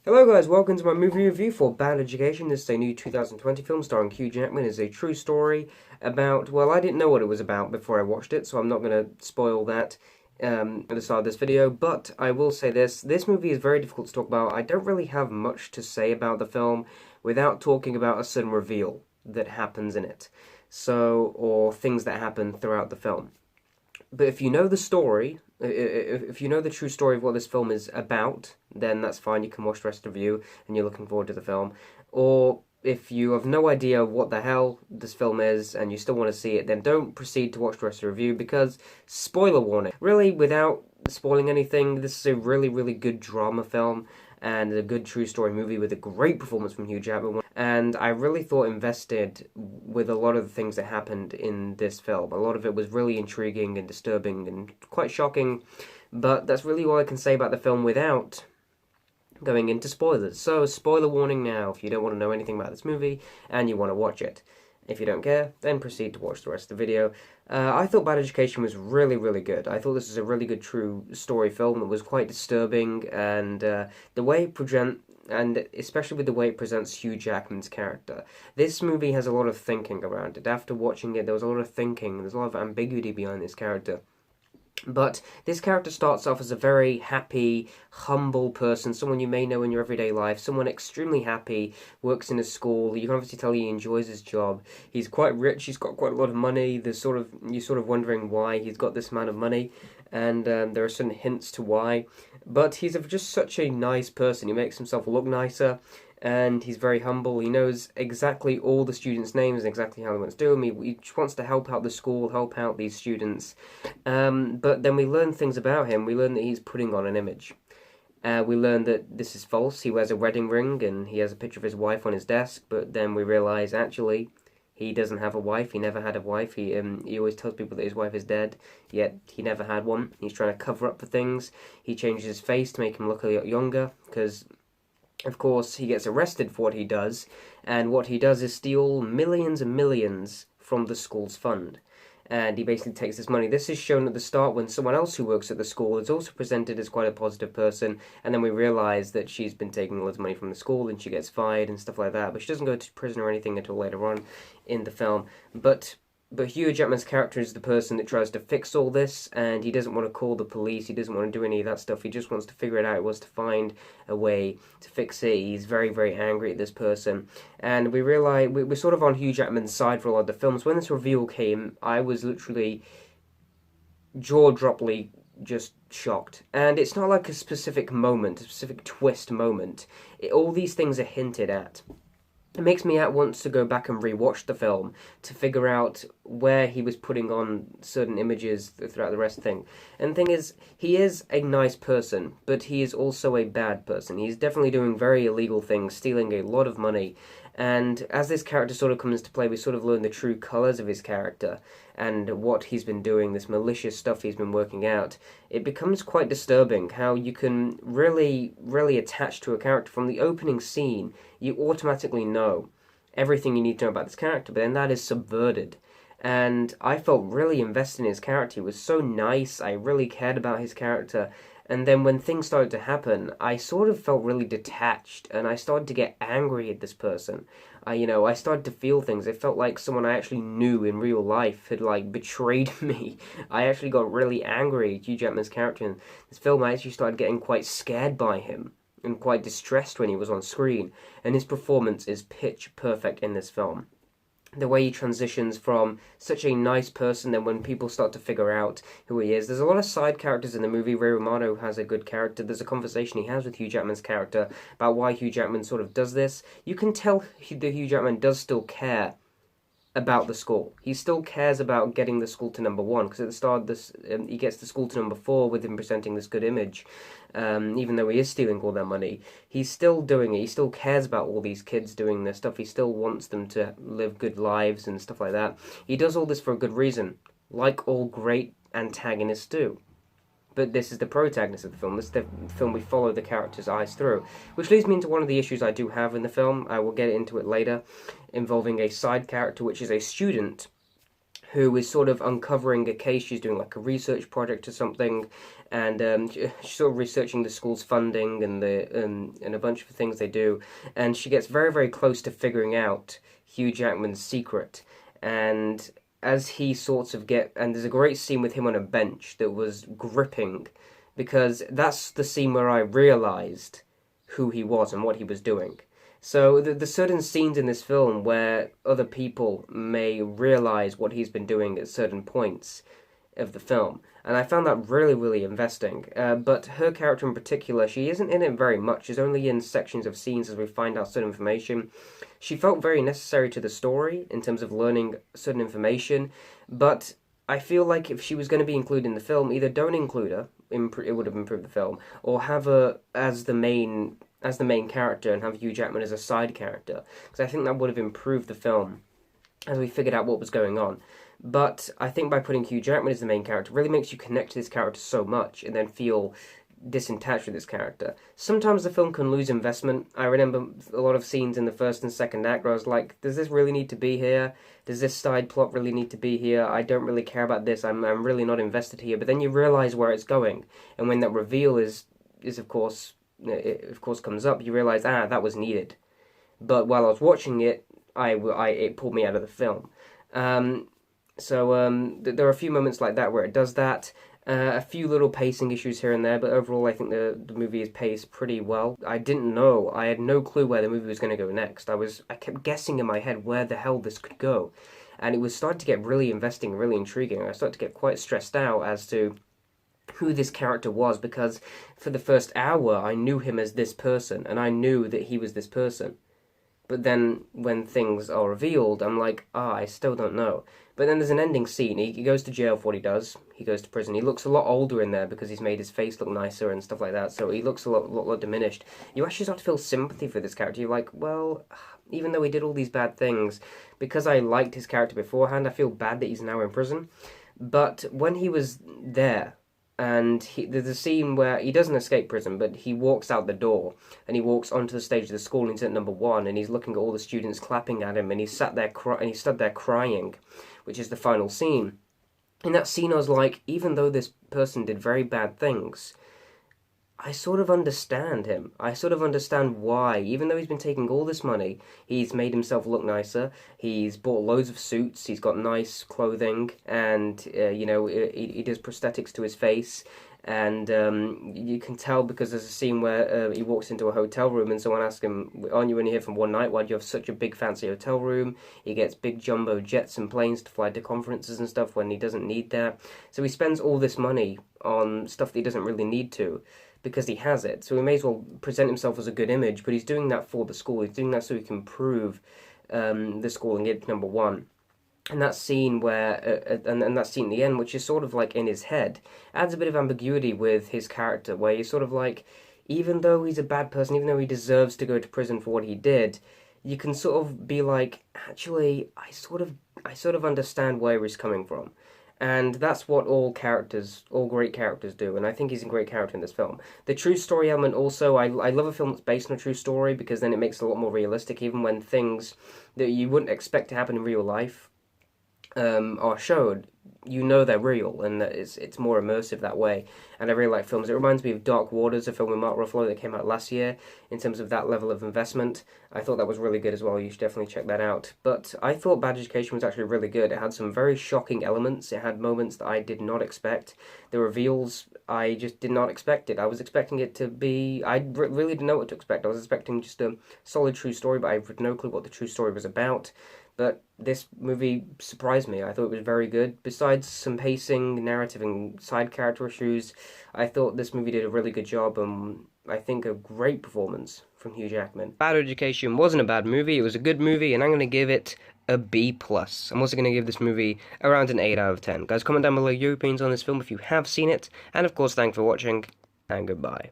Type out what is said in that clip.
Hello guys, welcome to my movie review for Bad Education. This is a new 2020 film starring Hugh Jackman. It's a true story about, well, I didn't know what it was about before I watched it, so I'm not going to spoil that at the start of this video, but I will say this movie is very difficult to talk about. I don't really have much to say about the film without talking about a certain reveal that happens in it, or things that happen throughout the film. But if you know the story, if you know the true story of what this film is about, then that's fine. You can watch the rest of the review and you're looking forward to the film. Or if you have no idea what the hell this film is and you still want to see it, then don't proceed to watch the rest of the review because spoiler warning. Really, without spoiling anything, this is a really, really good drama film and a good true story movie with a great performance from Hugh Jackman. And I really thought invested with a lot of the things that happened in this film. A lot of it was really intriguing and disturbing and quite shocking, but that's really all I can say about the film without going into spoilers. So, spoiler warning now if you don't want to know anything about this movie and you want to watch it. If you don't care, then proceed to watch the rest of the video. I thought Bad Education was really, really good. I thought this was a really good true story film that was quite disturbing, and the way it and especially with the way it presents Hugh Jackman's character. This movie has a lot of thinking around it. After watching it, there was a lot of thinking, there's a lot of ambiguity behind this character. But this character starts off as a very happy, humble person, someone you may know in your everyday life, someone extremely happy, works in a school. You can obviously tell he enjoys his job. He's quite rich, he's got quite a lot of money. You're sort of wondering why he's got this amount of money, and there are certain hints to why. But he's just such a nice person. He makes himself look nicer, and he's very humble. He knows exactly all the students' names and exactly how they want to do them. He just wants to help out the school, help out these students. But then we learn things about him. We learn that he's putting on an image. We learn that this is false. He wears a wedding ring and he has a picture of his wife on his desk. But then we realize actually he doesn't have a wife. He never had a wife. He always tells people that his wife is dead, yet he never had one. He's trying to cover up for things. He changes his face to make him look a lot younger because, of course, he gets arrested for what he does, and what he does is steal millions and millions from the school's fund. And he basically takes this money. This is shown at the start when someone else who works at the school is also presented as quite a positive person, and then we realise that she's been taking loads of money from the school and she gets fired and stuff like that, but she doesn't go to prison or anything until later on in the film. But Hugh Jackman's character is the person that tries to fix all this, and he doesn't want to call the police, he doesn't want to do any of that stuff, he just wants to figure it out, he wants to find a way to fix it. He's very, very angry at this person, and we realise, we're sort of on Hugh Jackman's side for a lot of the films. When this reveal came, I was literally jaw-droppingly just shocked. And it's not like a specific moment, a specific twist moment. All these things are hinted at. It makes me want to go back and rewatch the film to figure out where he was putting on certain images throughout the rest of the thing. And the thing is, he is a nice person, but he is also a bad person. He's definitely doing very illegal things, stealing a lot of money. And as this character sort of comes into play, we sort of learn the true colours of his character and what he's been doing, this malicious stuff he's been working out. It becomes quite disturbing how you can really, really attach to a character from the opening scene. You automatically know everything you need to know about this character, but then that is subverted. And I felt really invested in his character. He was so nice. I really cared about his character. And then when things started to happen, I sort of felt really detached, and I started to get angry at this person. I started to feel things. It felt like someone I actually knew in real life had, like, betrayed me. I actually got really angry at Hugh Jackman's character in this film. I actually started getting quite scared by him and quite distressed when he was on screen. And his performance is pitch perfect in this film. The way he transitions from such a nice person, then when people start to figure out who he is. There's a lot of side characters in the movie. Ray Romano has a good character. There's a conversation he has with Hugh Jackman's character about why Hugh Jackman sort of does this. You can tell that Hugh Jackman does still care about the school. He still cares about getting the school to number one, because at the start of this, he gets the school to number four with him presenting this good image. Even though he is stealing all their money, he's still doing it. He still cares about all these kids doing this stuff. He still wants them to live good lives and stuff like that. He does all this for a good reason, like all great antagonists do. But this is the protagonist of the film. This is the film we follow the character's eyes through. Which leads me into one of the issues I do have in the film. I will get into it later, involving a side character, which is a student who is sort of uncovering a case. She's doing like a research project or something, and she's sort of researching the school's funding and and a bunch of things they do, and she gets very very close to figuring out Hugh Jackman's secret, and as he sorts of and there's a great scene with him on a bench that was gripping, because that's the scene where I realized who he was and what he was doing. So the certain scenes in this film where other people may realize what he's been doing at certain points of the film, and I found that really really investing. But her character in particular, she isn't in it very much. She's only in sections of scenes as we find out certain information. She felt very necessary to the story in terms of learning certain information, but I feel like if she was going to be included in the film, either don't include her, it would have improved the film, or have her as the main character and have Hugh Jackman as a side character, because I think that would have improved the film as we figured out what was going on. But I think by putting Hugh Jackman as the main character really makes you connect to this character so much and then feel disattached with this character. Sometimes the film can lose investment. I remember a lot of scenes in the first and second act where I was like, does this really need to be here? Does this side plot really need to be here? I don't really care about this. I'm really not invested here. But then you realize where it's going, and when that reveal is of course comes up, you realize that was needed. But while I was watching it, it pulled me out of the film. There are a few moments like that where it does that. A few little pacing issues here and there, but overall I think the movie is paced pretty well. I had no clue where the movie was going to go next. I kept guessing in my head where the hell this could go. And it was starting to get really investing, really intriguing. I started to get quite stressed out as to who this character was, because for the first hour I knew him as this person, and I knew that he was this person. But then when things are revealed, I'm like, I still don't know. But then there's an ending scene. He goes to jail for what he does. He goes to prison. He looks a lot older in there because he's made his face look nicer and stuff like that. So he looks a lot diminished. You actually start to feel sympathy for this character. You're like, well, even though he did all these bad things, because I liked his character beforehand, I feel bad that he's now in prison. But when he was there, and there's a scene where he doesn't escape prison, but he walks out the door, and he walks onto the stage of the school, and he's at number 1, and he's looking at all the students clapping at him, and he stood there crying, which is the final scene. In that scene, I was like, even though this person did very bad things, I sort of understand him. I sort of understand why, even though he's been taking all this money, he's made himself look nicer, he's bought loads of suits, he's got nice clothing, and, he does prosthetics to his face, and you can tell because there's a scene where he walks into a hotel room and someone asks him, aren't you only here for one night? Why do you have such a big fancy hotel room? He gets big jumbo jets and planes to fly to conferences and stuff when he doesn't need that. So he spends all this money on stuff that he doesn't really need to, because he has it. So he may as well present himself as a good image, but he's doing that for the school. He's doing that so he can prove the school and get number 1. And that scene and that scene at the end, which is sort of like in his head, adds a bit of ambiguity with his character, where he's sort of like, even though he's a bad person, even though he deserves to go to prison for what he did, you can sort of be like, actually, I sort of understand where he's coming from. And that's what all great characters do, and I think he's a great character in this film. The true story element also, I love a film that's based on a true story, because then it makes it a lot more realistic, even when things that you wouldn't expect to happen in real life are showed. You know they're real, and that it's more immersive that way. And I really like films. It reminds me of Dark Waters, a film with Mark Ruffalo that came out last year, in terms of that level of investment. I thought that was really good as well. You should definitely check that out. But I thought Bad Education was actually really good. It had some very shocking elements. It had moments that I did not expect. The reveals, I just did not expect it. I was expecting it to be... I really didn't know what to expect. I was expecting just a solid true story, but I had no clue what the true story was about. But this movie surprised me. I thought it was very good. Besides some pacing, narrative, and side character issues, I thought this movie did a really good job, and I think a great performance from Hugh Jackman. Bad Education wasn't a bad movie. It was a good movie, and I'm going to give it a B+. I'm also going to give this movie around an 8 out of 10. Guys, comment down below your opinions on this film if you have seen it. And of course, thanks for watching, and goodbye.